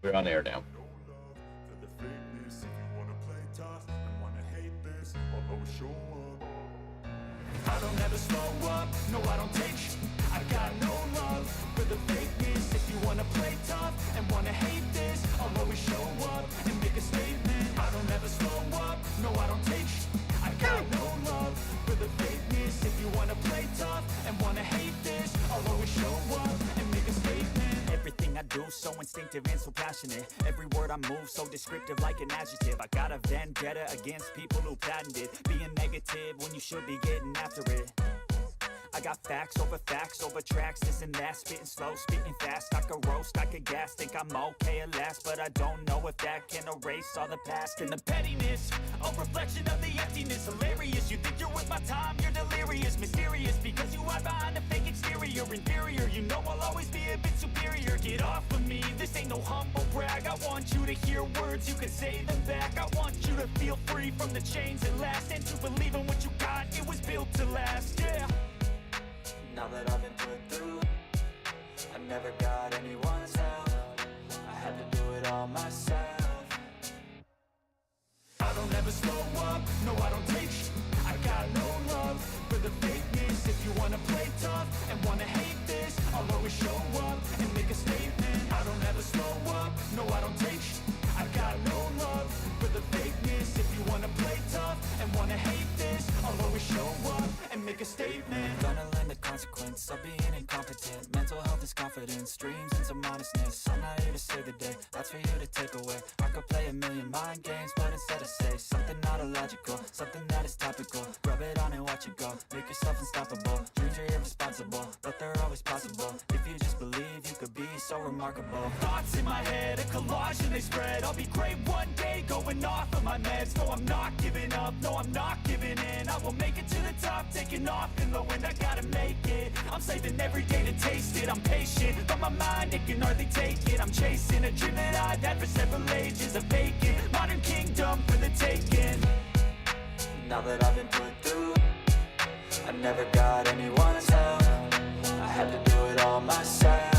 We're on air now. I don't ever slow up, no I don't take sh**. I got no love for the fakeness. If you wanna play tough and wanna hate this, I'll always show up and make a statement. I don't ever slow up, no I don't take sh**. I got no love for the fakeness. If you wanna play tough and wanna hate this, I'll always show up and make a statement. Everything I do so instinctive and so passionate. Every word I move so descriptive like an adjective. I got a vendetta against people who patented being negative when you should be getting after it. I got facts over tracks, this and that, spitting slow, spitting fast. I could roast, I could gas, think I'm okay at last, but I don't know if that can erase all the past and the pettiness. A reflection of the emptiness, hilarious. You think you're worth my time, you're delirious, mysterious, because you hide behind a fake exterior, inferior. You know I'll always be a bit superior. Get off of me, this ain't no humble brag. I want you to hear words, you can say them back. I want you to feel free from the chains at last, and to believe in what you got, it was built to last, yeah. Now that I've been put through, I never got anyone's help. I had to do it all myself. I don't ever slow up, no I don't take sh**. I got no love for the fakeness. If you wanna play tough and wanna hate this, I'll always show up and make a statement. I don't ever slow up, no I don't take sh**. I got no love for the fakeness. If you wanna play tough and wanna hate this, I'll always show up and make a statement. Gonna learn the consequence of being incompetent. Mental health is confidence, dreams and some honestness. I'm not here to save the day, that's for you to take away. I could play a million mind games, but instead I say something not illogical, something that is topical. Rub it on and watch it go, make yourself unstoppable. Dreams are irresponsible, but they're always possible. If you just believe, you could be so remarkable. Thoughts in my head, a collage and they spread. I'll be great one day, going off of my meds. No, I'm not giving up, no, I'm not giving in. I will make it to the top, taking off in the wind. I gotta make it, I'm saving every day to taste it. I'm patient, but my mind, it can hardly take it. I'm chasing a dream that I've had for several ages. A vacant, modern kingdom for the taking. Now that I've been put through, I never got anyone's help. I had to do it all myself.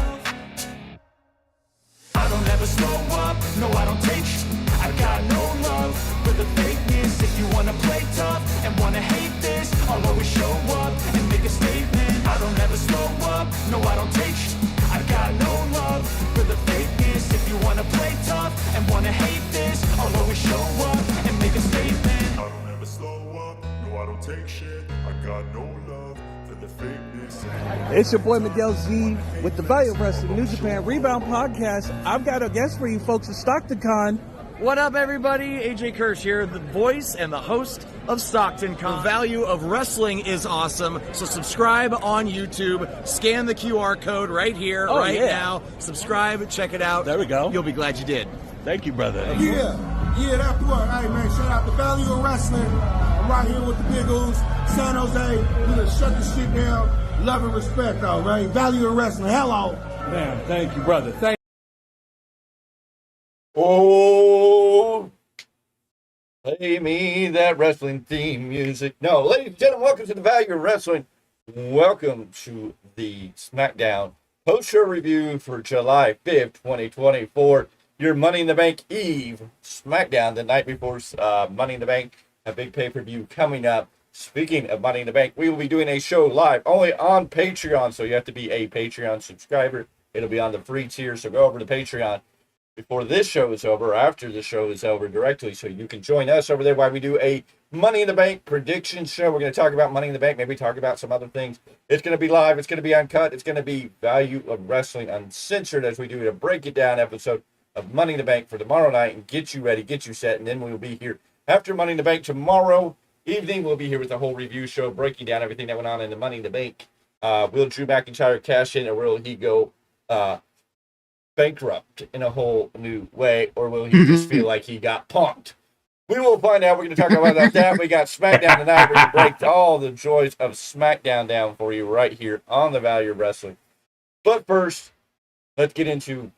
I don't ever slow up, no I don't take sh**. I got no love for the fakeness. If you wanna play tough and wanna hate this, I'll always show up and make a statement. I don't ever slow up, no I don't take sh**. I got no love for the fakeness. If you wanna play tough and wanna hate this, I'll always show up and make a statement. I don't ever slow up, no I don't take shit. I got no love for the fakeness. It's your boy Miguel Z with the Value of Wrestling New Japan Rebound Podcast. I've got a guest for you folks at Stockton Con. What up, everybody? AJ Kirsch here, the voice and the host of Stockton Con. The value of wrestling is awesome, so subscribe on YouTube. Scan the QR code right here, now. Subscribe, check it out. There we go. You'll be glad you did. Thank you, brother. Yeah, that's what. Hey, man, shout out to Value of Wrestling. I'm right here with the Big O's, San Jose. We gonna shut this shit down. Love and respect, though, right? Value of Wrestling. Hello. Man, thank you, brother. Thank Oh, play me that wrestling theme music. No, ladies and gentlemen, welcome to the Value of Wrestling. Welcome to the Smackdown post-show review for July 5th, 2024. Your Money in the Bank Eve Smackdown the night before Money in the Bank, a big pay-per-view coming up. Speaking of Money in the Bank, we will be doing a show live only on Patreon, so you have to be a Patreon subscriber. It'll be on the free tier, so go over to Patreon before this show is over, or after the show is over directly, so you can join us over there while we do a Money in the Bank prediction show. We're going to talk about Money in the Bank, maybe talk about some other things. It's going to be live, it's going to be uncut, it's going to be Value of Wrestling Uncensored as we do a break it down episode of Money in the Bank for tomorrow night and get you ready, get you set, and then we will be here after Money in the Bank tomorrow evening. We'll be here with the whole review show, breaking down everything that went on in the Money in the Bank. Will Drew McIntyre cash in, or will he go bankrupt in a whole new way, or will he just feel like he got punked? We will find out. We're going to talk about that. We got SmackDown tonight. We're going to break all the joys of SmackDown down for you right here on the Value of Wrestling. But first, let's get into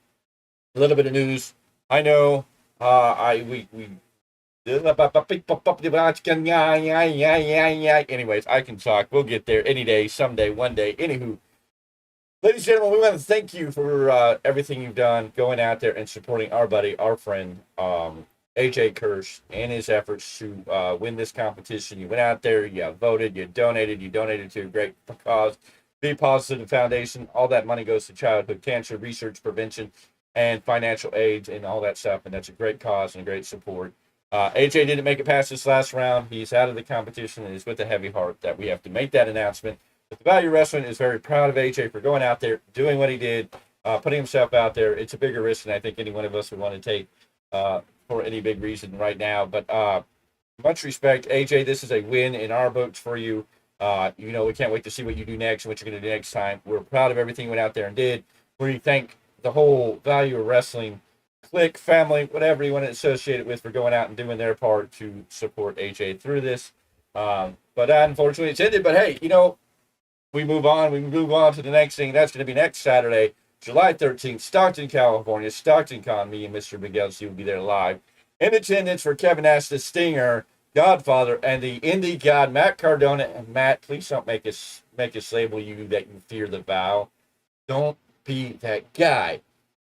a little bit of news. I know anyways, I can talk. We'll get there any day, someday, one day. Anywho, Ladies and gentlemen, we want to thank you for everything you've done, going out there and supporting our buddy, our friend, AJ Kirsch, and his efforts to win this competition. You went out there, you voted, you donated to a great cause, Be Positive Foundation. All that money goes to childhood cancer research prevention and financial aid and all that stuff, and that's a great cause and a great support. AJ didn't make it past this last round. He's out of the competition, and it's with a heavy heart that we have to make that announcement. But the Value Wrestling is very proud of AJ for going out there, doing what he did, putting himself out there. It's a bigger risk than I think any one of us would want to take for any big reason right now. But much respect, AJ. This is a win in our books for you. We can't wait to see what you do next and what you're going to do next time. We're proud of everything you went out there and did. We thank the whole Value of Wrestling clique, family, whatever you want to associate it with, for going out and doing their part to support AJ through this. But unfortunately, it's ended. But hey, we move on. We move on to the next thing. That's going to be next Saturday, July 13th, Stockton, California, Stockton Con. Me and Mr. Miguel C will be there live. In attendance for Kevin Nash, the Stinger, Godfather, and the Indie God, Matt Cardona. And Matt, please don't make us label you that you fear the vow. Don't be that guy.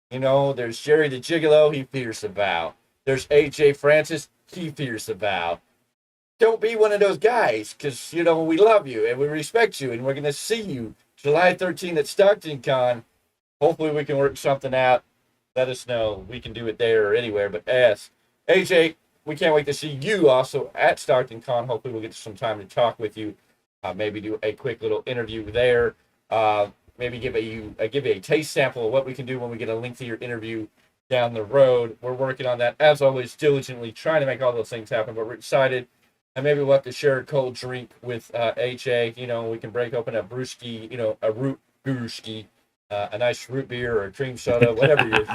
There's Jerry the Gigolo. He fears the vow. There's AJ Francis. He fears the vow. Don't be one of those guys, because, we love you and we respect you, and we're going to see you July 13th at Stockton Con. Hopefully we can work something out. Let us know. We can do it there or anywhere. But AJ, we can't wait to see you also at Stockton Con. Hopefully we'll get some time to talk with you. Maybe do a quick little interview there. Maybe give you a taste sample of what we can do when we get a lengthier interview down the road. We're working on that, as always, diligently, trying to make all those things happen. But we're excited. And maybe we'll have to share a cold drink with AJ. We can break open a brewski, a root brewski, a nice root beer or a cream soda, whatever your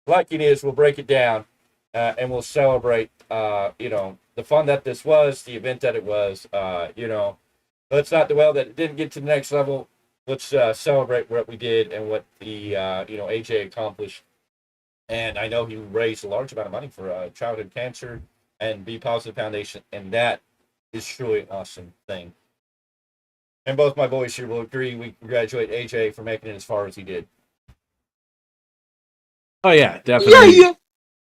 liking is. We'll break it down and we'll celebrate, the fun that this was, the event that it was. Let's not dwell that it didn't get to the next level. Let's celebrate what we did and what the AJ accomplished. And I know he raised a large amount of money for childhood cancer and Be Positive Foundation, and that is truly an awesome thing. And both my boys here will agree. We congratulate AJ for making it as far as he did. Oh yeah, definitely. Yeah.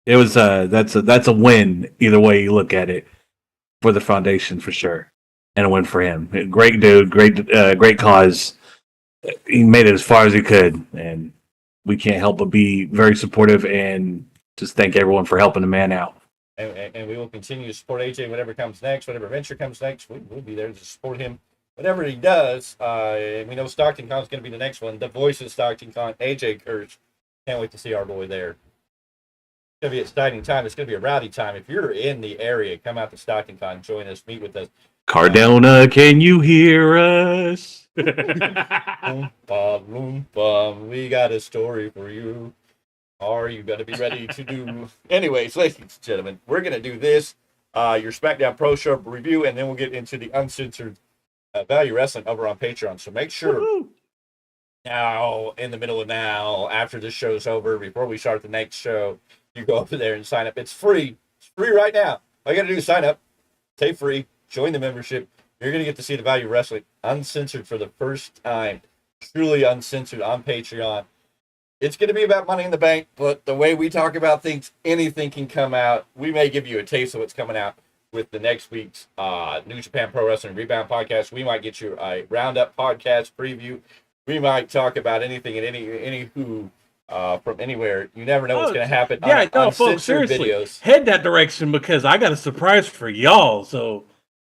It was that's a win either way you look at it for the foundation for sure, and a win for him. Great dude, great cause. He made it as far as he could, and we can't help but be very supportive and just thank everyone for helping the man out. And we will continue to support AJ whatever comes next, whatever venture comes next. We'll be there to support him, whatever he does. And we know Stockton Con is going to be the next one. The voice of Stockton Con, AJ Kirsch. Can't wait to see our boy there. It's going to be an exciting time. It's going to be a rowdy time. If you're in the area, come out to Stockton Con, join us, meet with us. Cardona, can you hear us? Loompa, loompa, we got a story for you. Are you going to be ready to do? Anyways, ladies and gentlemen, we're going to do this, your SmackDown Pro Show review, and then we'll get into the uncensored Value Wrestling over on Patreon. So make sure now, in the middle of now, after this show's over, before we start the next show, you go over there and sign up. It's free. It's free right now. All you got to do is sign up, stay free, join the membership. You're going to get to see the Value Wrestling uncensored for the first time, truly uncensored on Patreon. It's going to be about Money in the Bank, but the way we talk about things, anything can come out. We may give you a taste of what's coming out with the next week's New Japan Pro Wrestling Rebound podcast. We might get you a roundup podcast preview. We might talk about anything and any who from anywhere. You never know what's going to happen. Folks, seriously, videos. Head that direction because I got a surprise for y'all. So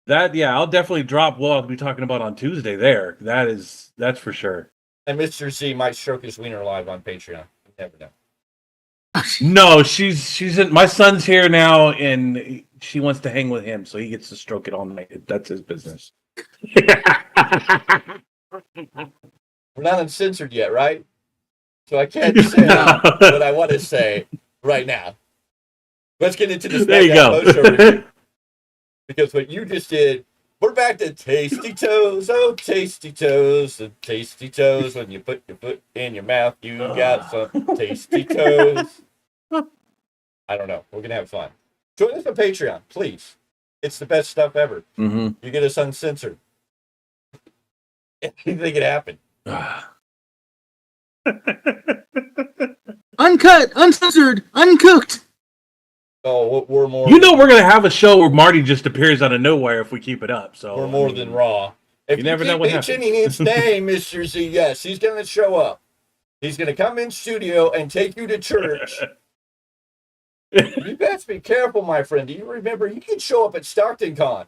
I'll definitely drop what I'll be talking about on Tuesday. That's for sure. And Mr. Z might stroke his wiener live on Patreon. You never know. No, she's in. My son's here now, and she wants to hang with him, so he gets to stroke it all night. That's his business. We're not uncensored yet, right? So I can't say what I want to say right now. Let's get into the SmackDown Pro Show review. Because what you just did. We're back to Tasty Toes. Oh, Tasty Toes. The Tasty Toes. When you put your foot in your mouth, you got some Tasty Toes. I don't know. We're going to have fun. Join us on Patreon, please. It's the best stuff ever. Mm-hmm. You get us uncensored. Anything can happen. Uncut, uncensored, uncooked. Oh, we're more. You know we're gonna have a show where Marty just appears out of nowhere if we keep it up. So we're more than Raw. If you never keep know what mentioning happens. his name, Mr. Z, yes, he's going to show up. He's going to come in studio and take you to church. You best be careful, my friend. Do you remember he can show up at Stockton Con?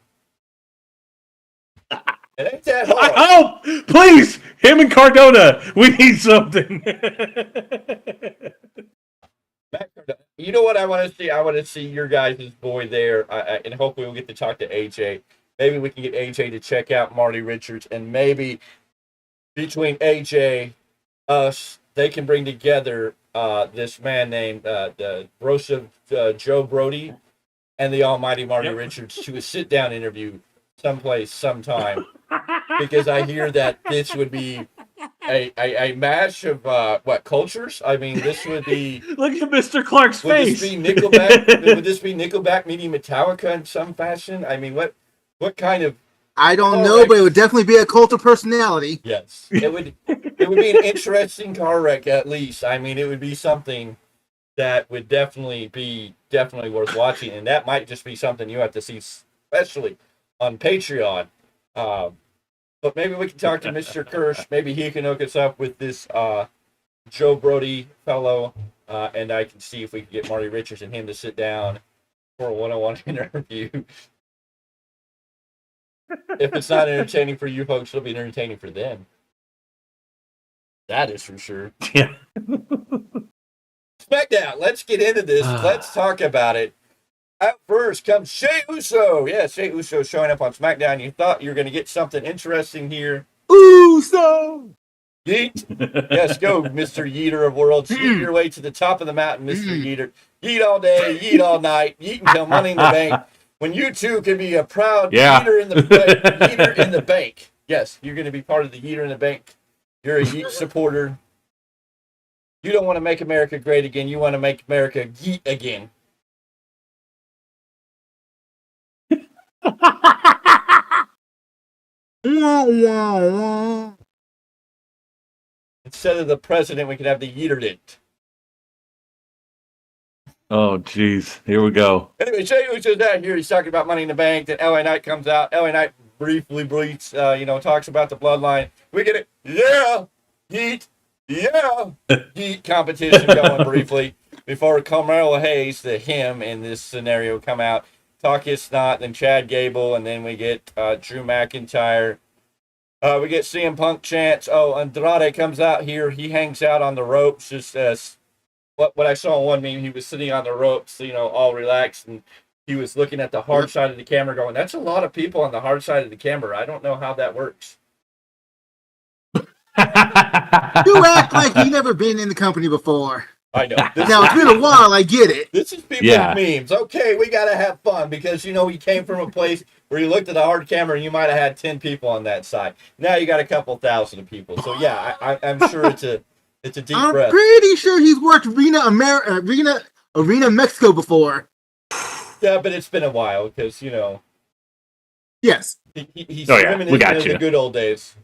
It ain't that hard. Oh, please, him and Cardona, we need something. You know what I want to see? I want to see your guys' boy there, and hopefully we'll get to talk to AJ. Maybe we can get AJ to check out Marty Richards, and maybe between AJ, us, they can bring together this man named the Roast of Joe Brody and the almighty Marty Richards to a sit-down interview someplace, sometime, because I hear that this would be a match of what cultures? I mean, this would be. Look at Mr. Clarke's Would face. this be Nickelback? Would this be Nickelback meeting Metallica in some fashion? I mean, what kind of? I don't know, but it would definitely be a cult of personality. Yes, it would. It would be an interesting car wreck, at least. I mean, it would be something that would definitely be worth watching, and that might just be something you have to see, especially on Patreon. But maybe we can talk to Mr. Kirsch. Maybe he can hook us up with this Joe Brody fellow, and I can see if we can get Marty Richards and him to sit down for a one-on-one interview. If it's not entertaining for you folks, it'll be entertaining for them. That is for sure. Yeah. SmackDown. Let's get into this. Let's talk about it. Out first comes Jey Uso. Yeah, Jey Uso showing up on SmackDown. You thought you were going to get something interesting here. Uso! Yeet. Yes, go, Mr. Yeeter of Worlds. Yeet your way to the top of the mountain, Mr. Yeeter. Yeet all day, yeet all night, yeet until Money in the Bank. When you too can be a proud Yeeter in the bank. Yes, you're going to be part of the Yeeter in the Bank. You're a Yeet supporter. You don't want to make America great again. You want to make America Yeet again. Instead of the president, we could have the Yeeterdent. Oh, jeez. Here we go. Anyway, Jey Uso's out here. He's talking about Money in the Bank. Then LA Knight comes out. LA Knight briefly talks about the bloodline. We get it. Yeah. Yeet. Yeah. Yeet competition going briefly before Carmelo Hayes, the him in this scenario, come out. Talk his snot, then Chad Gable, and then we get Drew McIntyre. We get CM Punk chants. Oh, Andrade comes out here. He hangs out on the ropes just as what I saw in one meme. He was sitting on the ropes, all relaxed, and he was looking at the hard side of the camera going, that's a lot of people on the hard side of the camera. I don't know how that works. You act like you've never been in the company before. I know. Now, it's been a while, I get it. This is people's memes. Okay, we got to have fun because, you came from a place where you looked at the hard camera and you might have had 10 people on that side. Now you got a couple thousand of people. So, yeah, I'm sure it's a deep breath. I'm pretty sure he's worked Arena Mexico before. Yeah, but it's been a while because, Yes. He's we reminiscing got of you. the good old days.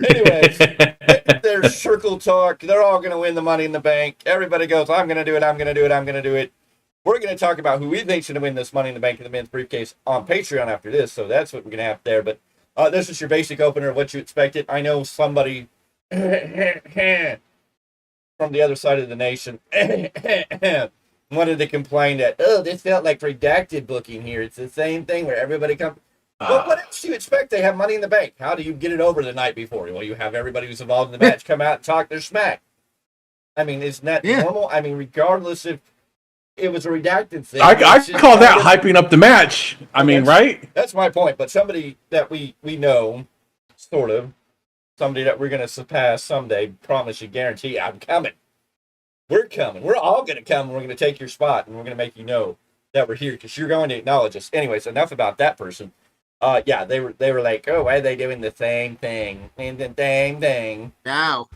Anyways, there's circle talk. They're all going to win the Money in the Bank. Everybody goes, I'm going to do it, I'm going to do it, I'm going to do it. We're going to talk about who we think's going to win this Money in the Bank in the men's briefcase on Patreon after this, so that's what we're going to have there. But this is your basic opener of what you expected. I know somebody from the other side of the nation wanted to complain that, this felt like redacted booking here. It's the same thing where everybody comes. Well, what else do you expect? They have Money in the Bank. How do you get it over the night before? Well, you have everybody who's involved in the match come out and talk their smack. I mean, isn't that normal? I mean, regardless if it was a redacted thing. I call that hyping up the match. I mean, right? That's my point. But somebody that we know, sort of, somebody that we're going to surpass someday, promise you, guarantee, I'm coming. We're coming. We're all going to come, and we're going to take your spot, and we're going to make you know that we're here because you're going to acknowledge us. Anyways, enough about that person. They were like, oh, why are they doing the same thing? And the same thing. Now.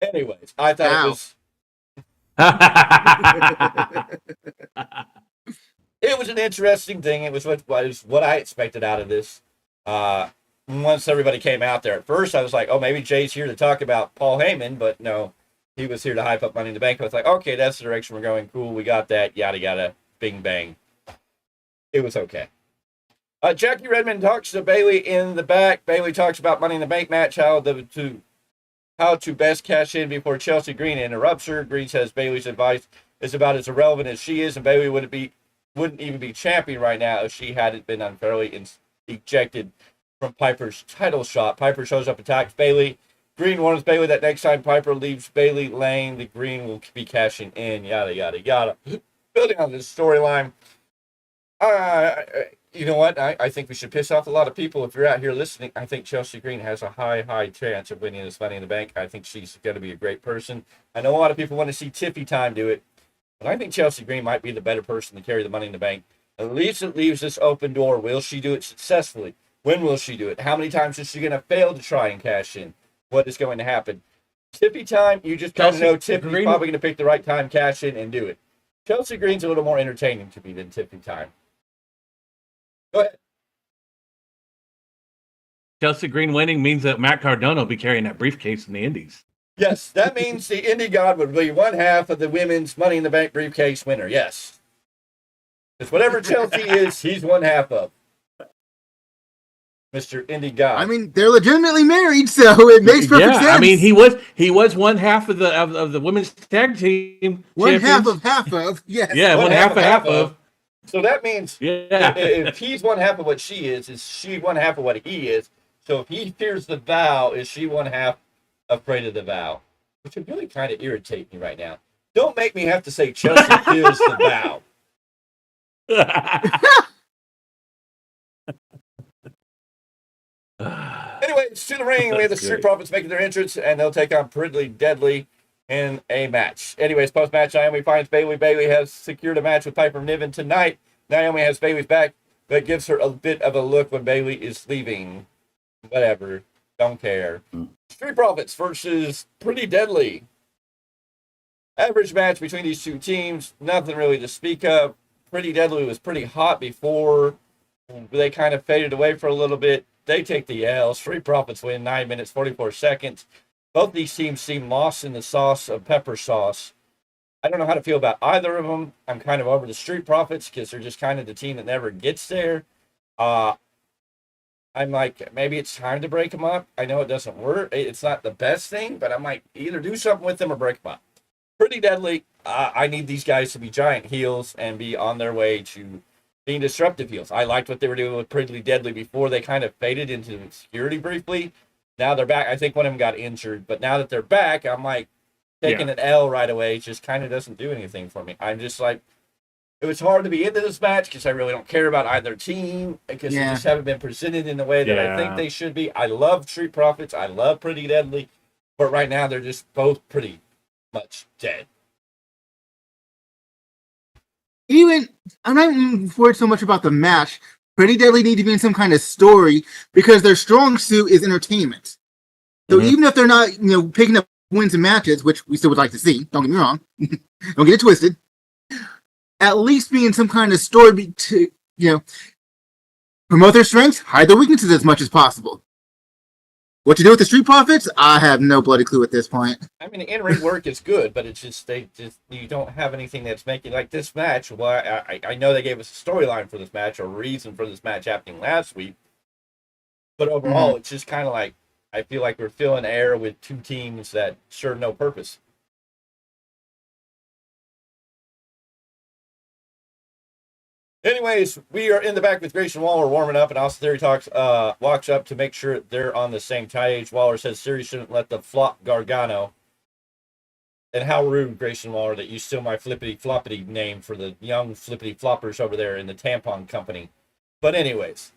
Anyways, I thought it was an interesting thing. It was what I expected out of this. once everybody came out there. At first, I was like, oh, maybe Jay's here to talk about Paul Heyman, but no, he was here to hype up Money in the Bank. I was like, okay, that's the direction we're going. Cool, we got that. Yada, yada, bing, bang. It was okay. Jackie Redmond talks to Bayley in the back. Bayley talks about Money in the Bank match, how to best cash in before Chelsea Green interrupts her. Green says Bayley's advice is about as irrelevant as she is, and Bayley wouldn't even be champion right now if she hadn't been unfairly ejected from Piper's title shot. Piper shows up, attacks Bayley. Green warns Bayley that next time Piper leaves Bayley lane, the Green will be cashing in. Yada, yada, yada. Building on this storyline. You know what? I think we should piss off a lot of people. If you're out here listening, I think Chelsea Green has a high chance of winning this Money in the Bank. I think she's going to be a great person. I know a lot of people want to see Tyme do it, but I think Chelsea Green might be the better person to carry the Money in the Bank. At least it leaves this open door. Will she do it successfully? When will she do it? How many times is she going to fail to try and cash in? What is going to happen? Tyme, you just kind of know Tiffy's probably going to pick the right time, cash in, and do it. Chelsea Green's a little more entertaining to me than Tyme. Go ahead. Chelsea Green winning means that Matt Cardona will be carrying that briefcase in the Indies. Yes, that means the Indie God would be one half of the women's Money in the Bank briefcase winner. Yes. Because whatever Chelsea is, he's one half of. Mr. Indie God. I mean, they're legitimately married, so it makes perfect sense. I mean, he was one half of the women's tag team. One champions. half of, yes. Yeah, one half of. So that means if he's one half of what she is she one half of what he is? So if he fears the vow, is she one half afraid of the vow? Which would really kind of irritate me right now. Don't make me have to say Chelsea fears the vow. Anyways, to the ring, we have the Street Profits making their entrance, and they'll take on Pretty Deadly in a match. Anyways, post-match, Naomi finds Bayley. Bayley has secured a match with Piper Niven tonight. Naomi has Bayley's back, but gives her a bit of a look when Bayley is leaving. Whatever. Don't care. Street Profits versus Pretty Deadly. Average match between these two teams. Nothing really to speak of. Pretty Deadly was pretty hot before. They kind of faded away for a little bit. They take the L. Street Profits win 9 minutes, 44 seconds. Both these teams seem lost in the sauce of pepper sauce. I don't know how to feel about either of them. I'm kind of over the Street Profits because they're just kind of the team that never gets there. I'm like, maybe it's time to break them up. I know it doesn't work. It's not the best thing, but I'm like, either do something with them or break them up. Pretty Deadly. I need these guys to be giant heels and be on their way to being disruptive heels. I liked what they were doing with Pretty Deadly before they kind of faded into obscurity briefly. Now they're back. I think one of them got injured, but now that they're back, I'm like, taking an L right away just kind of doesn't do anything for me. I'm just like, it was hard to be into this match because I really don't care about either team because they just haven't been presented in the way that I think they should be. I love Street Profits. I love Pretty Deadly, but right now they're just both pretty much dead. Even, I'm not even worried so much about the match. Pretty Deadly need to be in some kind of story because their strong suit is entertainment. So even if they're not, picking up wins and matches, which we still would like to see, don't get me wrong, don't get it twisted, at least be in some kind of story to, promote their strengths, hide their weaknesses as much as possible. What to do with the Street Profits? I have no bloody clue at this point. I mean, the in-ring work is good, but it's just you don't have anything that's making like this match. Well, I know they gave us a storyline for this match, a reason for this match happening last week, but overall, it's just kind of like I feel like we're filling air with two teams that serve no purpose. Anyways, we are in the back with Grayson Waller warming up, and Austin Theory walks up to make sure they're on the same page. Waller says Theory shouldn't let the flop Gargano. And how rude, Grayson Waller, that you steal my flippity-floppity name for the young flippity-floppers over there in the tampon company. But anyways,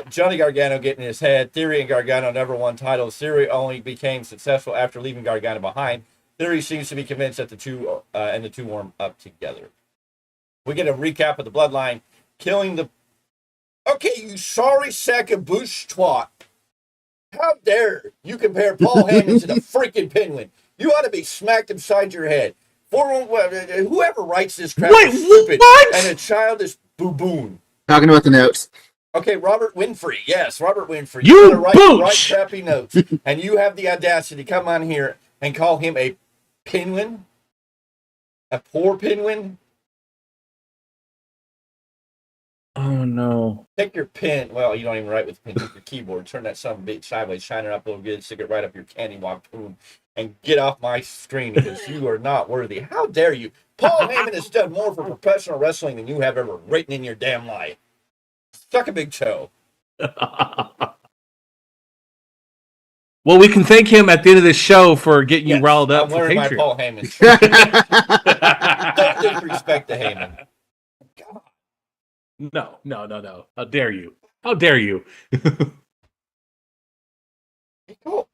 Johnny Gargano getting in his head. Theory and Gargano never won titles. Theory only became successful after leaving Gargano behind. Theory seems to be convinced that the two warm up together. We get a recap of the Bloodline killing the... Okay, you sorry sack of bush twat. How dare you compare Paul Heyman to the freaking Penguin? You ought to be smacked upside your head. Whoever writes this crap is stupid. What? And a childish baboon. Talking about the notes. Okay, Robert Winfrey. Yes, Robert Winfrey. You gotta write the right booch! crappy notes. And you have the audacity to come on here and call him a pinwin? A poor pinwin? Oh no. Take your pen. Well, you don't even write with pen. Take your keyboard. Turn that son of a bitch sideways. Shine it up a little good. Stick it right up your candy walk boom. And get off my screen because you are not worthy. How dare you? Paul Heyman has done more for professional wrestling than you have ever written in your damn life. Suck a big toe. Well, we can thank him at the end of this show for getting you riled up I'm for wearing my Patreon. Paul Heyman. Don't disrespect the Heyman. God. No. How dare you? How dare you? Cool.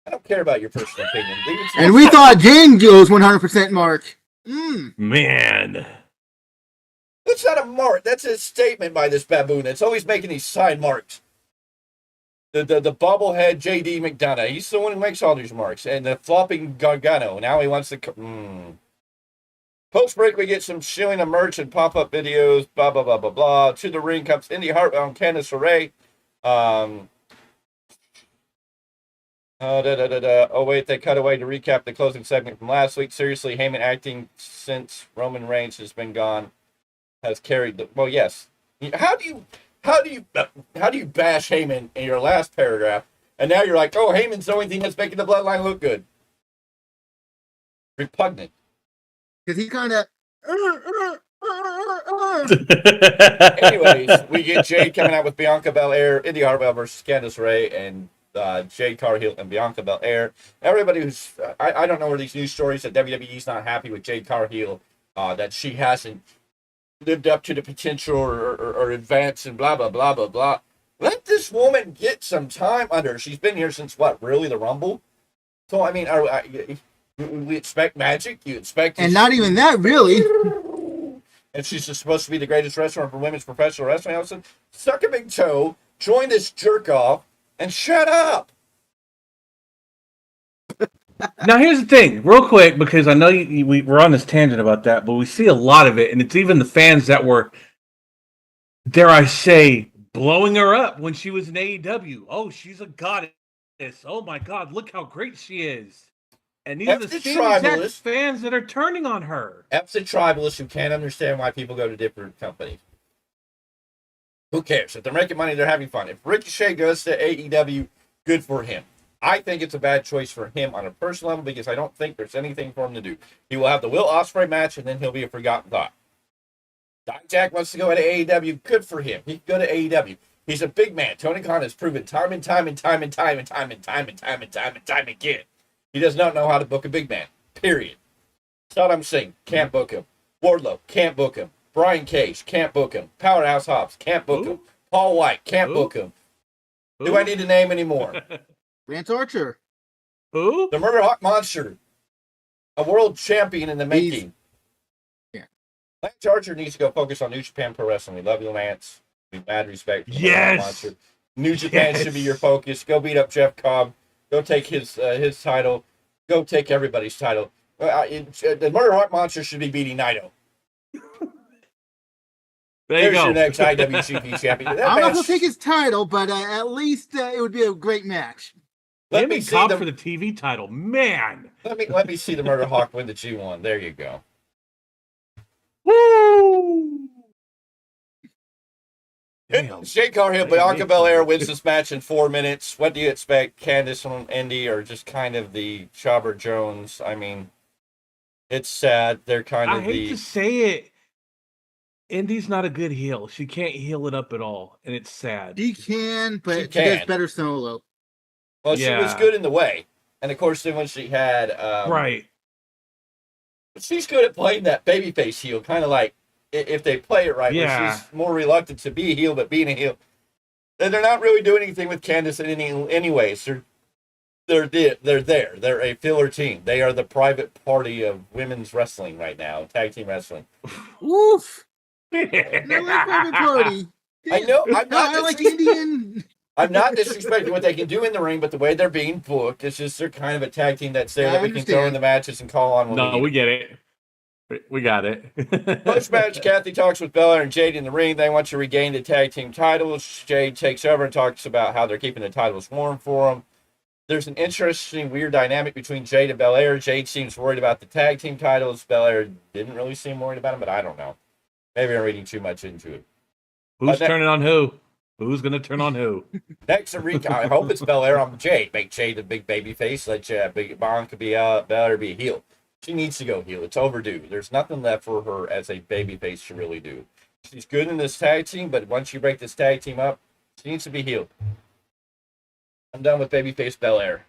I don't care about your personal opinion. And we thought Jane goes 100% mark. Man. That's not a mark. That's a statement by this baboon. It's always making these side marks. The bobblehead J.D. McDonough. He's the one who makes all these marks. And the flopping Gargano. Now he wants to... Post-break, we get some showing of merch and pop-up videos. Blah, blah, blah, blah, blah. To the ring comes Indy Hartwell and Candice LeRae. Oh, wait, they cut away to recap the closing segment from last week. Seriously, Heyman acting since Roman Reigns has been gone has carried the... Well, yes. How do you bash Heyman in your last paragraph, and now you're like, oh, Heyman's the only thing that's making the bloodline look good? Repugnant. Because he kind of... Anyways, we get Jade coming out with Bianca Belair, Indy Hartwell versus Candice LeRae, and Jade Cargill and Bianca Belair. Everybody who's... I don't know where these news stories that WWE's not happy with Jade Cargill, that she hasn't lived up to the potential or advance and blah, blah, blah, blah, blah. Let this woman get some time under her. She's been here since, what, really, the Rumble? So, I mean, we expect magic. You expect... And not even that, really. And she's just supposed to be the greatest wrestler for women's professional wrestling. All of a sudden, suck a big toe, join this jerk-off, and shut up. Now, here's the thing, real quick, because I know we're on this tangent about that, but we see a lot of it, and it's even the fans that were, dare I say, blowing her up when she was in AEW. Oh, she's a goddess. Oh, my God, look how great she is. And these are the same exact fans that are turning on her. F the tribalists who can't understand why people go to different companies. Who cares? If they're making money, they're having fun. If Ricochet goes to AEW, good for him. I think it's a bad choice for him on a personal level because I don't think there's anything for him to do. He will have the Will Ospreay match, and then he'll be a forgotten thought. Jack wants to go to AEW. Good for him. He can go to AEW. He's a big man. Tony Khan has proven time and time again. He does not know how to book a big man. Period. Saddam Singh, can't book him. Wardlow, can't book him. Brian Cage, can't book him. Powerhouse Hobbs, can't book him. Paul White, can't book him. Do I need to name any more? Lance Archer. Who? The Murder Hawk Monster. A world champion in the making. Yeah. Lance Archer needs to go focus on New Japan Pro Wrestling. We love you, Lance. We mad respect. For Yes. New Japan should be your focus. Go beat up Jeff Cobb. Go take his title. Go take everybody's title. The Murder Hawk Monster should be beating Naito. There's your next IWGP champion. I don't know if he'll take his title, but at least it would be a great match. Let me see for the TV title, man. Let me see the Murder Hawk win the G1. There you go. Woo! Jade Cargill, Bianca Belair wins this match in 4 minutes. What do you expect? Candice and Indy are just kind of the Jobber Jones. I mean, it's sad. They're kind of I hate to say it. Indy's not a good heel. She can't heel it up at all, and it's sad. She can, but she does better solo. Well, she was good in the way. And, of course, then when she had... right. She's good at playing that babyface heel, kind of like, if they play it right, where she's more reluctant to be a heel, but being a heel. And they're not really doing anything with Candice anyways. They're there. They're a filler team. They are the private party of women's wrestling right now, tag team wrestling. Oof. I like private party. I know. I like Indian. I'm not disrespecting what they can do in the ring, but the way they're being booked, it's just they're kind of a tag team that's there that we can throw in the matches and call on. We get it. We got it. Post-match, Kathy talks with Belair and Jade in the ring. They want to regain the tag team titles. Jade takes over and talks about how they're keeping the titles warm for them. There's an interesting, weird dynamic between Jade and Belair. Jade seems worried about the tag team titles. Belair didn't really seem worried about them, but I don't know. Maybe I'm reading too much into it. Who's turning on who? Who's going to turn on who? Next, I hope it's Belair on Jade. Make Jade a big baby face. Let Big Bianca be Belair be a heel. She needs to go heel. It's overdue. There's nothing left for her as a baby face to really do. She's good in this tag team, but once you break this tag team up, she needs to be healed. I'm done with babyface Belair.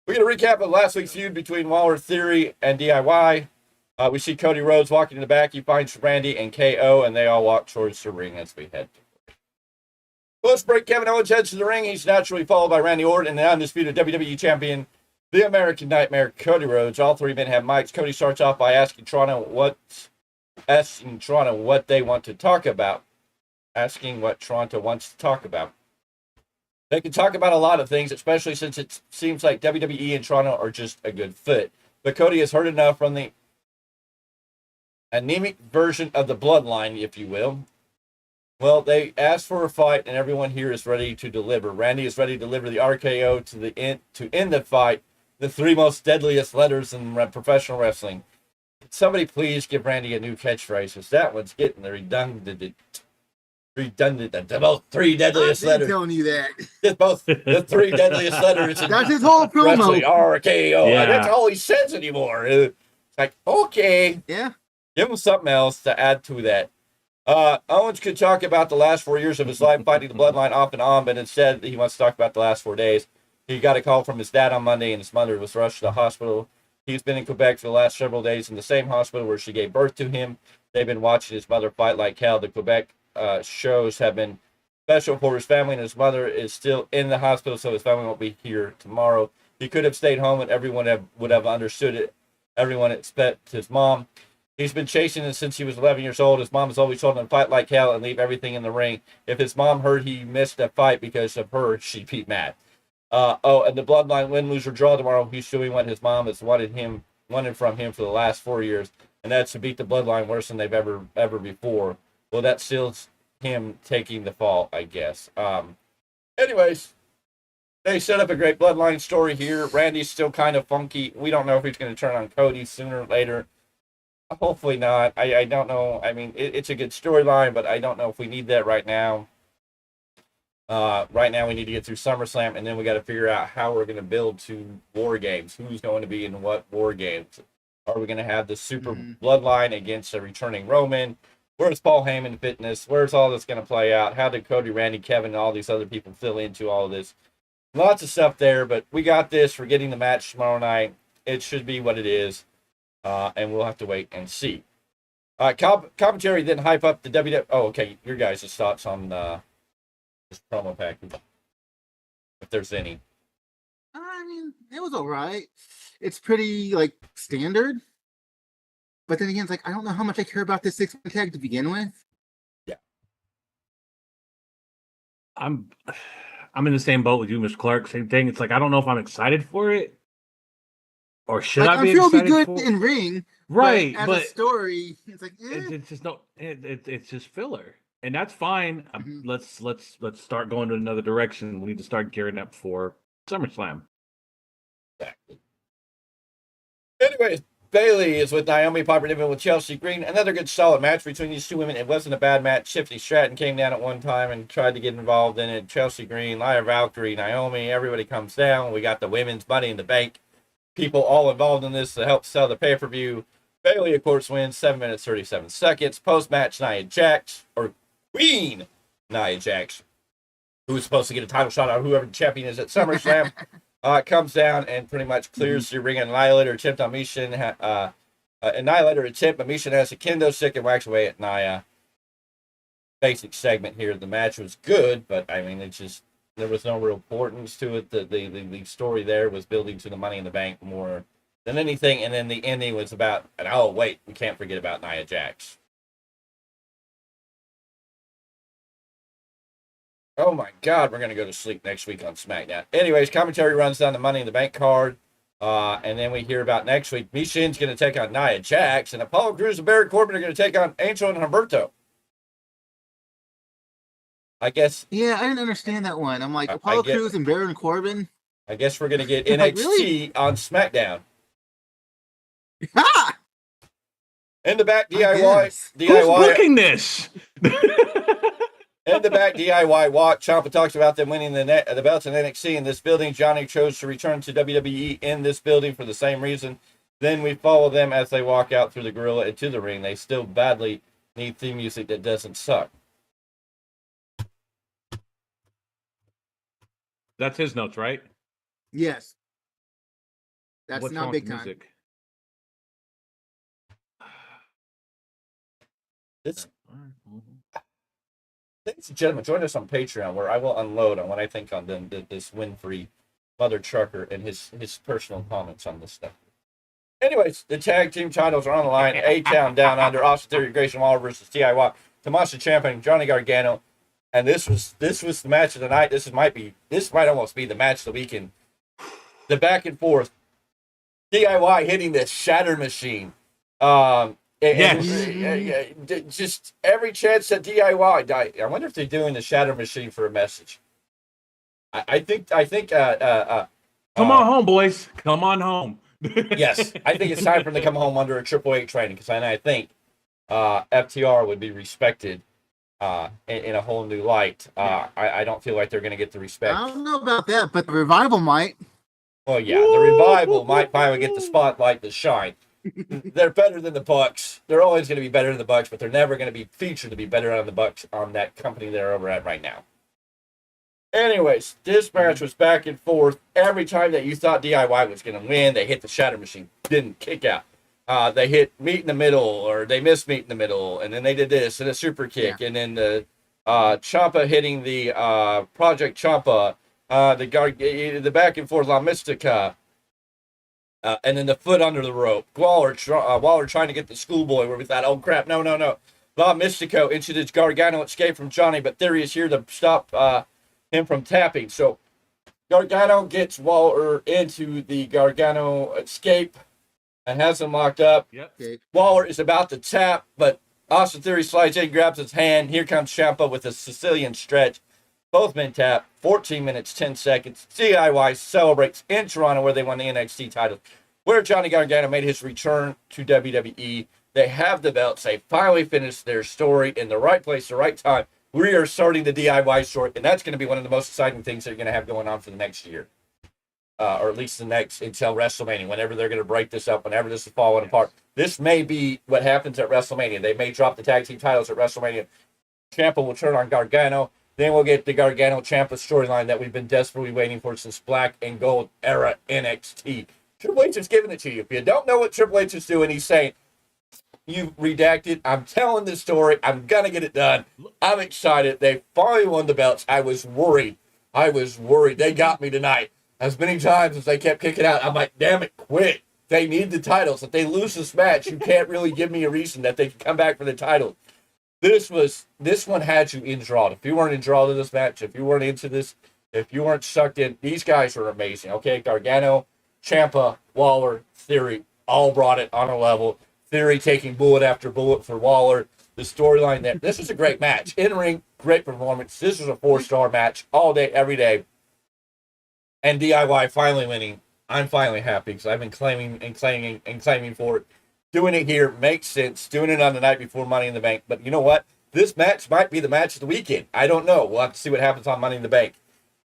We're going to recap of last week's feud between Waller Theory and DIY. We see Cody Rhodes walking in the back. He finds Randy and KO, and they all walk towards the ring as we head. Let's break. Kevin Owens heads to the ring. He's naturally followed by Randy Orton and the undisputed WWE champion, the American Nightmare, Cody Rhodes. All three men have mics. Cody starts off by asking Toronto what they want to talk about. Asking what Toronto wants to talk about. They can talk about a lot of things, especially since it seems like WWE and Toronto are just a good fit. But Cody has heard enough from the anemic version of the bloodline, if you will. Well, they asked for a fight, and everyone here is ready to deliver. Randy is ready to deliver the RKO to end the fight. The three most deadliest letters in professional wrestling. Can somebody please give Randy a new catchphrase? Because that one's getting the redundant. The both three deadliest letters. Telling you that. Both the three deadliest letters. That's his whole promo. RKO. Yeah. That's all he says anymore. It's like, okay. Yeah. Give him something else to add to that. Owens could talk about the last 4 years of his life fighting the bloodline off and on, but instead he wants to talk about the last 4 days. He got a call from his dad on Monday, and his mother was rushed to the hospital. He's been in Quebec for the last several days in the same hospital where she gave birth to him. They've been watching his mother fight like hell. The Quebec shows have been special for his family, and his mother is still in the hospital, so his family won't be here tomorrow. He could have stayed home, and everyone would have understood it. Everyone except his mom. He's been chasing it since he was 11 years old. His mom has always told him to fight like hell and leave everything in the ring. If his mom heard he missed a fight because of her, she'd be mad. And the bloodline win, lose, or draw tomorrow. He's doing what his mom has wanted from him for the last 4 years, and that's to beat the bloodline worse than they've ever before. Well, that seals him taking the fall, I guess. Anyways, they set up a great bloodline story here. Randy's still kind of funky. We don't know if he's going to turn on Cody sooner or later. Hopefully not. I don't know. I mean, it's a good storyline, but I don't know if we need that right now. Right now, we need to get through SummerSlam, and then we got to figure out how we're going to build to War Games. Who's going to be in what War Games? Are we going to have the Super Bloodline against a returning Roman? Where's Paul Heyman fitness? Where's all this going to play out? How did Cody, Randy, Kevin, and all these other people fill into all of this? Lots of stuff there, but we got this. We're getting the match tomorrow night. It should be what it is. And we'll have to wait and see. Commentary then hype up the WWE. Oh, okay. Your guys' thoughts on this promo package, if there's any. I mean, it was all right. It's pretty standard, but then again, it's like I don't know how much I care about this 6-man tag to begin with. Yeah, I'm in the same boat with you, Mr. Clarke. Same thing. It's like I don't know if I'm excited for it. Or should I be I'm sure excited it'll be for good in ring, right? But as a story, it's like it's just no. It's just filler, and that's fine. Let's start going to another direction. We need to start gearing up for SummerSlam. Exactly. Anyways, Bayley is with Naomi, Piper Niven with Chelsea Green. Another good solid match between these two women. It wasn't a bad match. Tiffany Stratton came down at one time and tried to get involved in it. Chelsea Green, Lyra Valkyrie, Naomi, everybody comes down. We got the women's Money in the Bank. People all involved in this to help sell the pay-per-view. Bayley, of course, wins 7 minutes, 37 seconds. Post-match, Queen Nia Jax, who was supposed to get a title shot on whoever the champion is at SummerSlam, comes down and pretty much clears the ring. Annihilator attempt on Misha. Annihilator attempt, but Misha has a kendo stick and whacks away at Nia. Basic segment here. The match was good, but I mean, it's just there was no real importance to it. The story there was building to the Money in the Bank more than anything, and then the ending was about. And oh wait, we can't forget about Nia Jax. Oh my God, we're gonna go to sleep next week on SmackDown. Anyways, commentary runs down the Money in the Bank card. And then we hear about next week, Michin's going to take on Nia Jax, and Apollo Crews and Baron Corbin are going to take on Angel and Humberto. I guess. Yeah, I didn't understand that one. I'm like, I Apollo get- Crews and Baron Corbin. I guess we're going to get Like, NXT really? on SmackDown. Ha! In the back, I DIY. guess. Who's DIY. booking this? In the back, DIY walk. Ciampa talks about them winning the belts in NXT in this building. Johnny chose to return to WWE in this building for the same reason. Then we follow them as they walk out through the gorilla into the ring. They still badly need theme music that doesn't suck. That's his notes, right? Yes. That's What's not wrong big with time. music? This, ladies and gentlemen, join us on Patreon, where I will unload on what I think on this Winfrey mother trucker and his personal comments on this stuff. Anyways, the tag team titles are on the line. A-Town Down Under, Austin Theory, Grayson Waller versus DIY, Tommaso Ciampa and Johnny Gargano. And this was the match of the night. This might almost be the match of the weekend. The back and forth, DIY hitting the shatter machine. Just every chance that DIY die. I wonder if they're doing the shatter machine for a message. I think. Come on home, boys. Come on home. Yes, I think it's time for them to come home under a Triple H training, because I think FTR would be respected in a whole new light. I don't feel like they're going to get the respect. I don't know about that, but the revival might. Well, yeah, the revival might finally get the spotlight to shine. They're better than the Bucks. They're always going to be better than the Bucks, but they're never going to be featured to be better than the Bucks on that company they're over at right now. Anyways, this match was back and forth. Every time that you thought DIY was going to win, they hit the shatter machine, didn't kick out. They hit meet in the middle, or they missed meet in the middle, and then they did this and a super kick, and then the Ciampa hitting the Project Ciampa, the back and forth La Mystica, and then the foot under the rope. Waller trying to get the schoolboy, where we thought, oh crap, no. La Mystico into this Gargano escape from Johnny, but Theory is here to stop him from tapping. So Gargano gets Waller into the Gargano escape and has him locked up. Yep. Okay. Waller is about to tap, but Austin Theory slides in, grabs his hand. Here comes Ciampa with a Sicilian stretch. Both men tap. 14 minutes, 10 seconds. DIY celebrates in Toronto, where they won the NXT title, where Johnny Gargano made his return to WWE. They have the belts. They finally finished their story in the right place, the right time. We are starting the DIY story, and that's going to be one of the most exciting things they're going to have going on for the next year. Or at least the next, until WrestleMania, whenever they're going to break this up, whenever this is falling apart. This may be what happens at WrestleMania. They may drop the tag team titles at WrestleMania. Ciampa will turn on Gargano. Then we'll get the Gargano-Ciampa storyline that we've been desperately waiting for since Black and Gold era NXT. Triple H is giving it to you. If you don't know what Triple H is doing, he's saying, you redacted. I'm telling this story. I'm going to get it done. I'm excited. They finally won the belts. I was worried. They got me tonight. As many times as they kept kicking out, I'm like, damn it, quit. They need the titles. If they lose this match, you can't really give me a reason that they can come back for the title. This one had you enthralled. If you weren't enthralled in this match, if you weren't into this, if you weren't sucked in, these guys are amazing. Okay, Gargano, Ciampa, Waller, Theory, all brought it on a level. Theory taking bullet after bullet for Waller. The storyline there. This was a great match. In-ring, great performance. This was a 4-star match all day, every day. And DIY finally winning. I'm finally happy, because I've been claiming for it. Doing it here makes sense. Doing it on the night before Money in the Bank. But you know what? This match might be the match of the weekend. I don't know. We'll have to see what happens on Money in the Bank.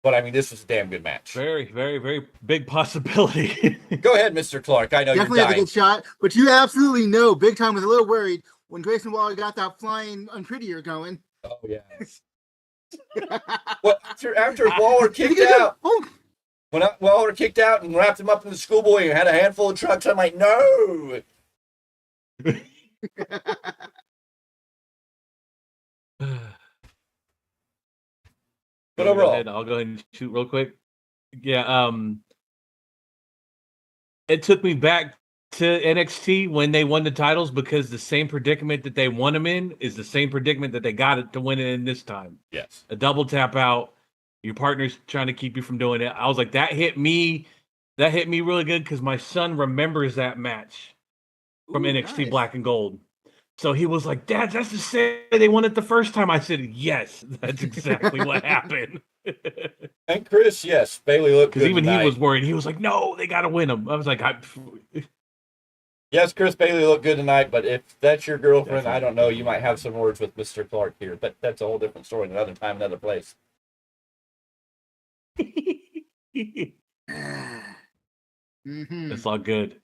But, I mean, this was a damn good match. Very, very, very big possibility. Go ahead, Mr. Clarke. I know Definitely you're had a dying. good shot, but you absolutely know Big Time was a little worried when Grayson Waller got that flying unprettier going. Oh, yeah. Well, after Waller kicked out, when Waller kicked out and wrapped him up in the schoolboy and had a handful of trucks, I'm like, no. But overall, I'll go ahead and shoot real quick. Yeah, it took me back to NXT when they won the titles, because the same predicament that they won them in is the same predicament that they got it to win it in this time. yes. A double tap out, your partner's trying to keep you from doing it. I was like, that hit me That hit me really good because my son remembers that match from NXT nice. Black and Gold. So he was like, Dad, that's the same they won it the first time. I said, yes, that's exactly what happened. And Chris, yes, Bailey looked good Because even tonight. he was worried. He was like, no, they got to win them. I was like, Yes, Chris Bailey looked good tonight, but if that's your girlfriend, Definitely. I don't know. You might have some words with Mr. Clarke here, but that's a whole different story. Another time, another place. It's all good.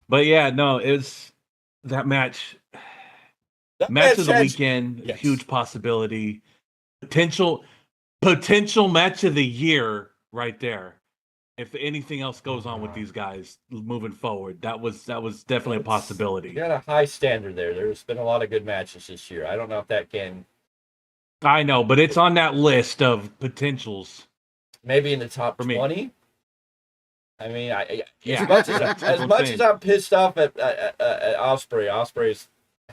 But yeah, no, it was that match. That Match of the had- weekend, yes. huge possibility. Potential match of the year right there. If anything else goes on with these guys moving forward, that was definitely a possibility. You got a high standard there. There's been a lot of good matches this year. I don't know if that can I know, but it's on that list of potentials. maybe in the top For me. 20. I mean, Yeah. as much That's as, what much I'm as saying. I'm pissed off at Ospreay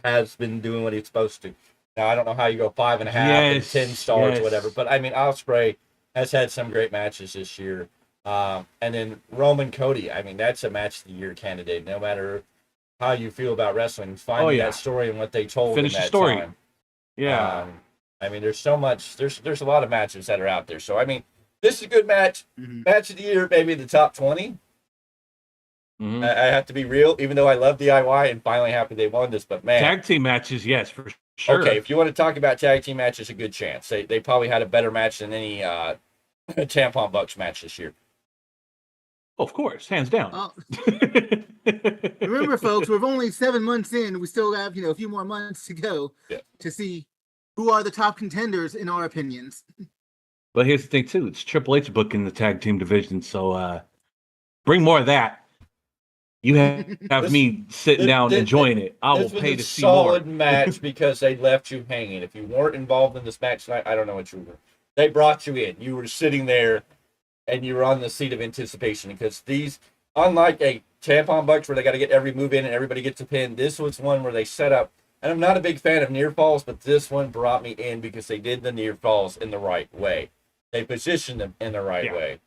has been doing what he's supposed to. Now I don't know how you go 5.5 and Yes, 10 stars, yes. whatever. But I mean, Ospreay has had some great matches this year. And then Roman Cody. I mean, that's a match of the year candidate. No matter how you feel about wrestling, finding yeah. that story and what they told Finish in the that story. time. Yeah. I mean, there's so much. There's a lot of matches that are out there. So I mean, this is a good match. Match of the year, maybe the top 20. Mhm. I have to be real, even though I love DIY and finally happy they won this. But man, Tag team matches, yes, for sure. okay, if you want to talk about tag team matches, a good chance. They probably had a better match than any Tampon Bucks match this year. Of course, hands down. Oh, remember, folks, we're only 7 months in. We still have, a few more months to go to see who are the top contenders in our opinions. But here's the thing, too. It's Triple H booking the tag team division, so bring more of that. You have me sitting down enjoying it. I will This was pay a to see more. solid match because they left you hanging. If you weren't involved in this match tonight, I don't know what you were. They brought you in. You were sitting there, and you were on the seat of anticipation because these, unlike a Tampon Bucks where they got to get every move in and everybody gets a pin, this was one where they set up. And I'm not a big fan of near falls, but this one brought me in because they did the near falls in the right way. They positioned them in the right way.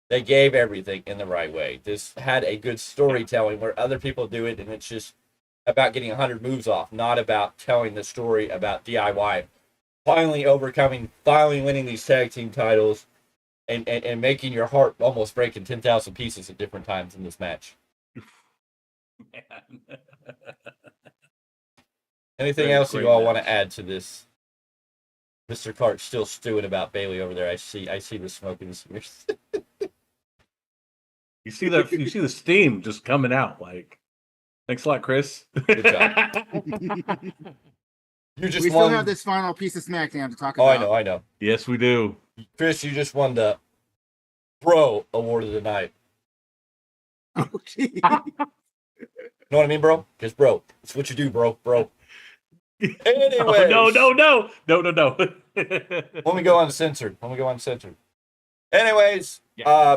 They gave everything in the right way. This had a good storytelling where other people do it, and it's just about getting 100 moves off, not about telling the story about DIY. Finally overcoming, finally winning these tag team titles, and making your heart almost break in 10,000 pieces at different times in this match. Anything else you all want to add to this? Mr. Clarke still stewing about Bailey over there. I see the smoke in his ears. You see the steam just coming out. Like, thanks a lot, Chris. Good job. You just We won. still have this final piece of SmackDown to talk Oh, about. I know. Yes, we do. Chris, you just won the Bro Award of the Night. Oh, gee. You know what I mean, bro? Just bro. It's what you do, bro. Anyway. Oh, no. When we go uncensored. Anyways,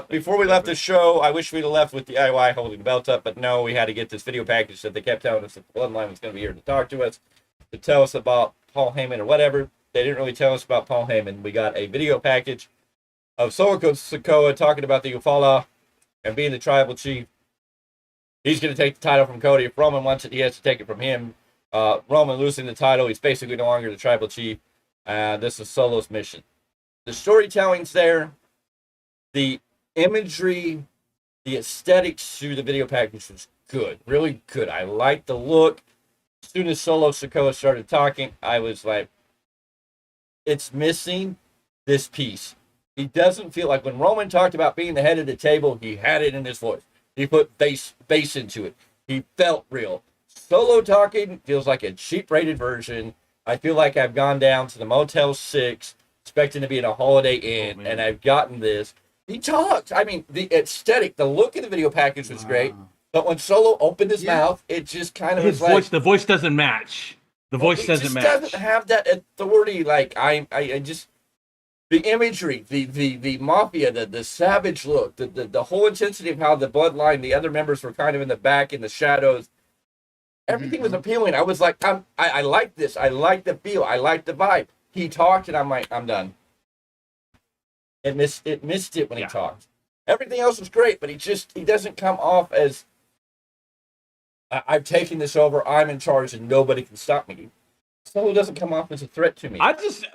before we left the show, I wish we'd have left with the DIY holding the belt up, but no, we had to get this video package that they kept telling us that the Bloodline was going to be here to talk to us, to tell us about Paul Heyman or whatever. They didn't really tell us about Paul Heyman. We got a video package of Solo Sikoa talking about the Ufala and being the tribal chief. He's going to take the title from Cody. If Roman wants it, he has to take it from him. Roman losing the title, he's basically no longer the tribal chief. This is Solo's mission. The storytelling's there. The imagery, the aesthetics through the video package was good. Really good. I liked the look. As soon as Solo Sikoa started talking, I was like, it's missing this piece. He doesn't feel like when Roman talked about being the head of the table, he had it in his voice. He put bass into it. He felt real. Solo talking feels like a cheap-rated version. I feel like I've gone down to the Motel 6 expecting to be in a Holiday Inn, and I've gotten this. He talked. I mean, the aesthetic, the look of the video package was great, but when Solo opened his mouth, it just kind of was like... The voice doesn't match. The voice doesn't match. It doesn't have that authority. Like, I just... The imagery, the mafia, the savage look, the whole intensity of how the Bloodline, the other members were kind of in the back, in the shadows. Everything was appealing. I was like, I like this. I like the feel. I like the vibe. He talked, and I'm like, I'm done. It missed it when he talked. Everything else was great, but he doesn't come off as I've taken this over, I'm in charge, and nobody can stop me. Solo doesn't come off as a threat to me.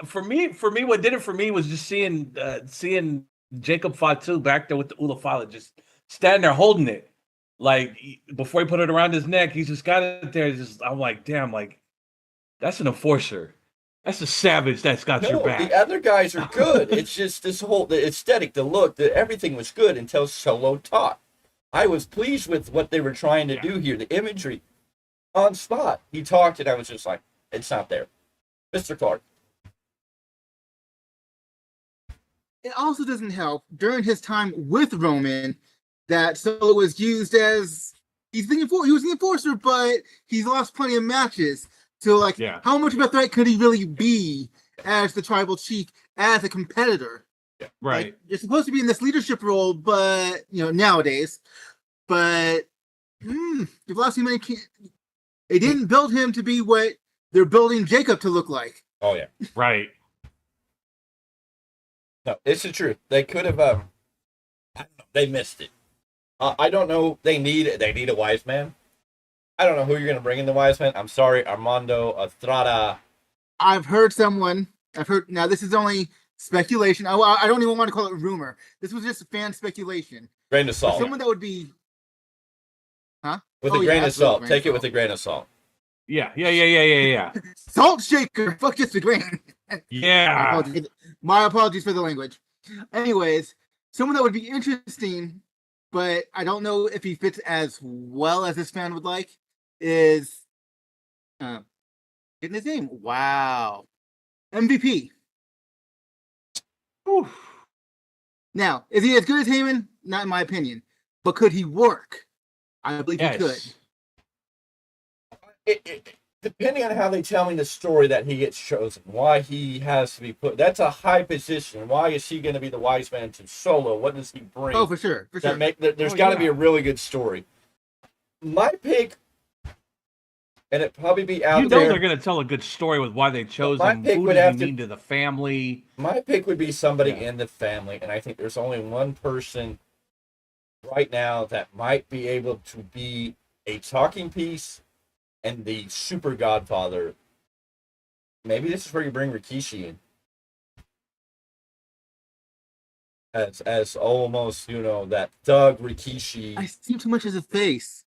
For me, what did it for me was just seeing Jacob Fatu back there with the Ulafala, just standing there holding it. Like, before he put it around his neck, he's just got it there. I'm like, damn, like, that's an enforcer. That's a savage that's got your back. The other guys are good. It's just the aesthetic, the look, everything was good until Solo talked. I was pleased with what they were trying to do here. The imagery on spot. He talked, and I was just like, it's not there. Mr. Clarke. It also doesn't help during his time with Roman that Solo was used as he was the enforcer, but he's lost plenty of matches. So, like, how much of a threat could he really be as the tribal chief, as a competitor? Yeah. Right. Like, you're supposed to be in this leadership role, but nowadays, but you've lost too many. They didn't build him to be what they're building Jacob to look like. Oh yeah. Right. No, it's the truth. They could have. I don't know, they missed it. I don't know. They need a wise man. I don't know who you're going to bring in the wise man. I'm sorry, Armando Estrada. I've heard. Now this is only speculation. I don't even want to call it rumor. This was just fan speculation. Grain of salt. Someone that would be, huh? With a grain of salt. Take it with a grain of salt. Yeah. Salt shaker. Fuck just the grain. Yeah. My apologies for the language. Anyways, someone that would be interesting, but I don't know if he fits as well as this fan would like, is getting his name. Wow. MVP. Oof. Now, is he as good as Heyman? Not in my opinion. But could he work? I believe he could. Depending on how they tell me the story that he gets chosen, why he has to be put, that's a high position. Why is he going to be the wise man to Solo? What does he bring? Oh, for sure. There's got to be a really good story. My pick, and it probably be out there. They're going to tell a good story with why they chose him. Who does he mean to the family? My pick would be somebody in the family, and I think there's only one person right now that might be able to be a talking piece and the super godfather. Maybe this is where you bring Rikishi in. As almost, that thug Rikishi. I see him too much as a face.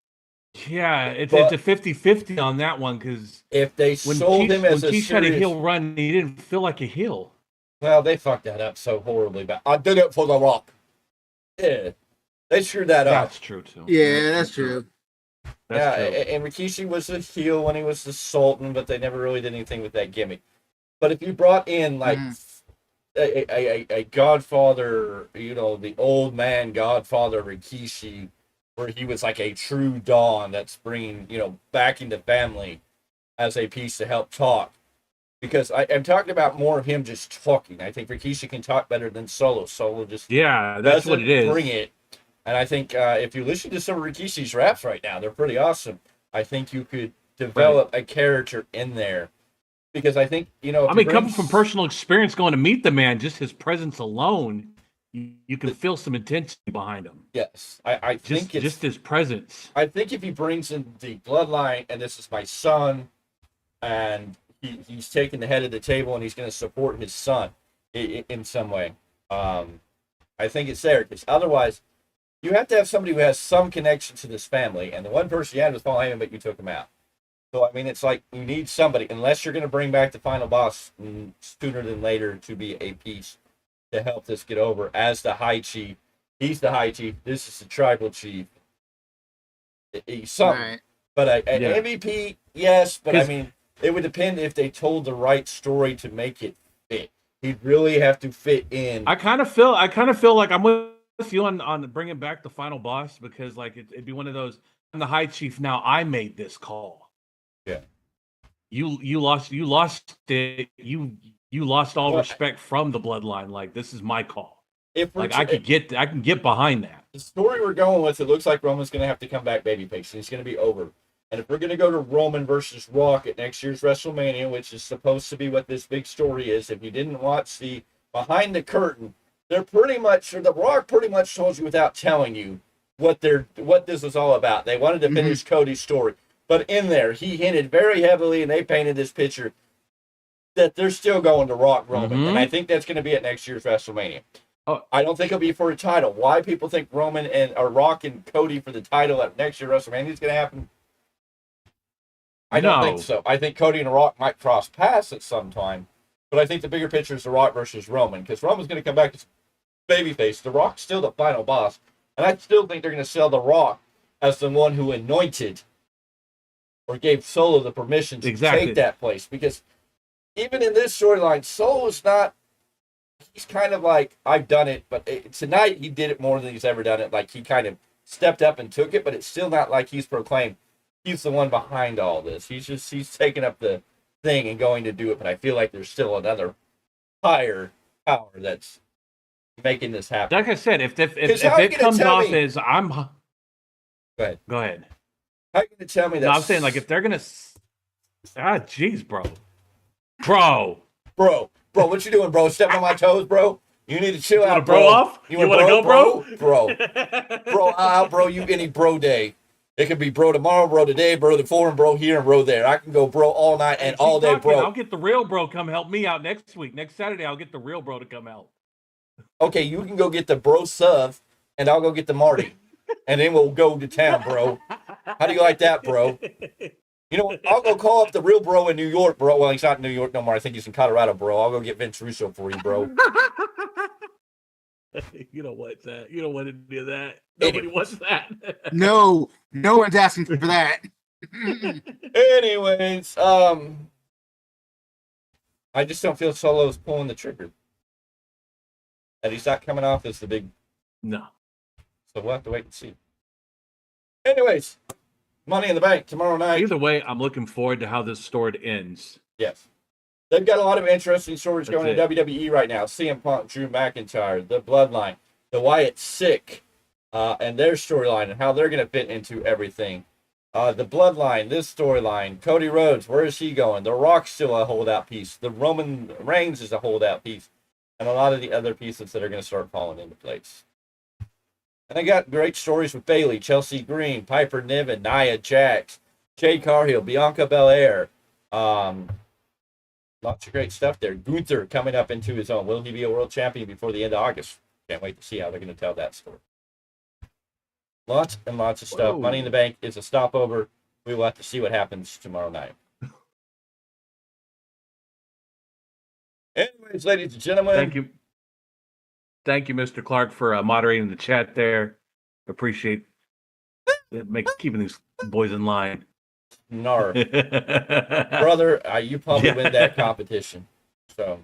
Yeah, it's a 50-50 on that one, because if they sold him as a serious... had a heel run, he didn't feel like a heel. Well, they fucked that up so horribly. But I did it for The Rock. Yeah, they screwed that up. That's true, too. Yeah, that's true. That's true. And Rikishi was a heel when he was the Sultan, but they never really did anything with that gimmick. But if you brought in, like, a godfather, the old man godfather Rikishi, where he was like a true Don that's bringing, backing the family as a piece to help talk. Because I'm talking about more of him just talking. I think Rikishi can talk better than Solo. Solo just that's what it is. Bring it. And I think if you listen to some of Rikishi's raps right now, they're pretty awesome. I think you could develop a character in there. Because I think, coming from personal experience, going to meet the man, just his presence alone, you can feel some intensity behind him. Yes. I think it's just his presence. I think if he brings in the bloodline, and this is my son, and he's taking the head of the table, and he's going to support his son in some way, I think it's there. Because otherwise, you have to have somebody who has some connection to this family, and the one person you had was Paul Heyman, but you took him out. So, I mean, it's like you need somebody, unless you're going to bring back the final boss sooner than later to be a piece to help this get over as the high chief. He's the high chief. This is the tribal chief. He's something. Right. But an MVP, yes, but I mean, it would depend if they told the right story to make it fit. He'd really have to fit in. I kind of feel like I'm with you on bringing back the final boss, because like it'd be one of those. I'm the high chief now. I made this call. Yeah. You lost it. You lost all respect from the bloodline. Like, this is my call. I can get behind that. The story we're going with, it looks like Roman's going to have to come back babyface. He's going to be over. And if we're going to go to Roman versus Rock at next year's WrestleMania, which is supposed to be what this big story is, if you didn't watch the behind the curtain they're pretty much, or The Rock pretty much told you without telling you what this was all about. They wanted to finish Cody's story, but in there he hinted very heavily, and they painted this picture that they're still going to Rock Roman, and I think that's going to be at next year's WrestleMania. Oh. I don't think it'll be for a title. Why people think Roman or Rock and Cody for the title at next year's WrestleMania is going to happen? I don't think so. I think Cody and Rock might cross paths at some time, but I think the bigger picture is The Rock versus Roman, because Roman's going to come back as babyface. The Rock's still the final boss, and I still think they're going to sell The Rock as the one who anointed or gave Solo the permission to take that place, because even in this storyline, Solo's not, he's kind of like, I've done it, but tonight he did it more than he's ever done it. Like, he kind of stepped up and took it, but it's still not like he's proclaimed he's the one behind all this. He's taking up the thing and going to do it, but I feel like there's still another higher power that's making this happen. Like I said, if it comes off as I'm... Go ahead. Go ahead. How are you going to tell me that? No, I'm saying, like, if they're going to... jeez, bro. Bro, what you doing, bro? Stepping on my toes, bro? You need to chill out, bro. Off? You want to go, bro? Bro, I'll bro you any bro day. It could be bro tomorrow, bro today, bro before, and bro here, and bro there. I can go bro all night and all day, bro. I'll get the real bro come help me out next week. Next Saturday, I'll get the real bro to come help. Okay, you can go get the bro sub, and I'll go get the Marty. And then we'll go to town, bro. How do you like that, bro? You know what? I'll go call up the real bro in New York, bro. Well, he's not in New York no more. I think he's in Colorado, bro. I'll go get Vince Russo for you, bro. You don't want that. You don't want to do that. Nobody wants that. No one's asking for that. Anyways, I just don't feel Solo's pulling the trigger. And he's not coming off as the big... No. So we'll have to wait and see. Anyways... Money in the Bank tomorrow night. Either way, I'm looking forward to how this story ends. Yes. They've got a lot of interesting stories going in WWE right now. CM Punk, Drew McIntyre, the Bloodline, the Wyatt Sick, and their storyline and how they're going to fit into everything. The Bloodline, this storyline. Cody Rhodes, where is he going? The Rock's still a holdout piece. The Roman Reigns is a holdout piece. And a lot of the other pieces that are going to start falling into place. And I got great stories with Bayley, Chelsea Green, Piper Niven, Nia Jax, Jade Cargill, Bianca Belair. Lots of great stuff there. Gunther coming up into his own. Will he be a world champion before the end of August? Can't wait to see how they're going to tell that story. Lots and lots of stuff. Whoa. Money in the Bank is a stopover. We will have to see what happens tomorrow night. Anyways, ladies and gentlemen. Thank you. Thank you, Mr. Clarke, for moderating the chat there. Appreciate keeping these boys in line. Nar. Brother, you probably win that competition. So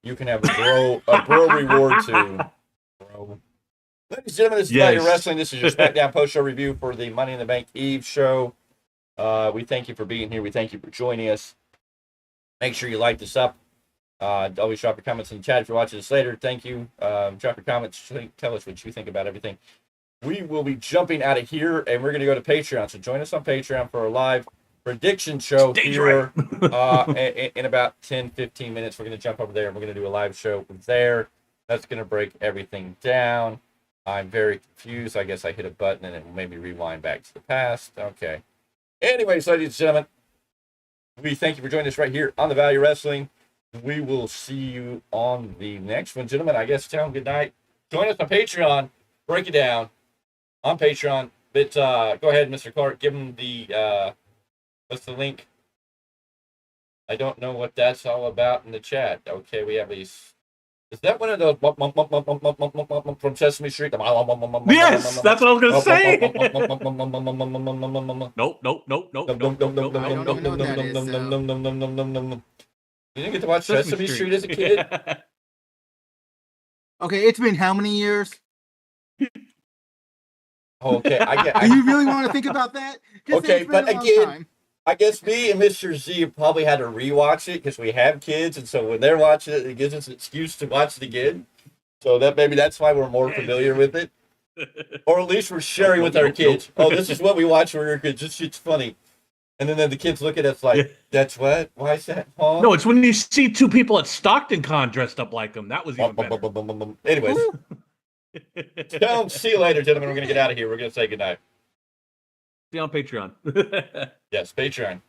you can have a bro reward too. Bro. Ladies and gentlemen, this is Value Wrestling. This is your SmackDown post-show review for the Money in the Bank Eve show. We thank you for being here. We thank you for joining us. Make sure you like this up. Always drop your comments in the chat if you're watching this later. Thank you. Drop your comments. Tell us what you think about everything. We will be jumping out of here, and we're going to go to Patreon. So join us on Patreon for a live prediction show here in about 10, 15 minutes. We're going to jump over there, and we're going to do a live show there. That's going to break everything down. I'm very confused. I guess I hit a button, and it made me rewind back to the past. Okay. Anyways, ladies and gentlemen, we thank you for joining us right here on the Value Wrestling. We will see you on the next one. Gentlemen, I guess tell them good night. Join us on Patreon. Break it down on Patreon. But go ahead, Mr. Clarke. Give them the, what's the link? I don't know what that's all about in the chat. Okay, we have these. Is that one of those from Sesame Street? Yes, that's what I was going to say. Nope. You didn't get to watch Sesame Street as a kid? Okay, it's been how many years? Okay, Do you really want to think about that? Okay, but again, I guess me and Mr. Z probably had to rewatch it because we have kids, and so when they're watching it, it gives us an excuse to watch it again. So that maybe that's why we're more familiar with it, or at least we're sharing with our kids. Oh, this is what we watched when we were kids. This shit's funny. And then the kids look at us like, "That's what? Why is that?" Huh? No, it's when you see two people at Stockton Con dressed up like them. That was even better. Anyways, see you later, gentlemen. We're gonna get out of here. We're gonna say goodnight. See you on Patreon. Yes, Patreon.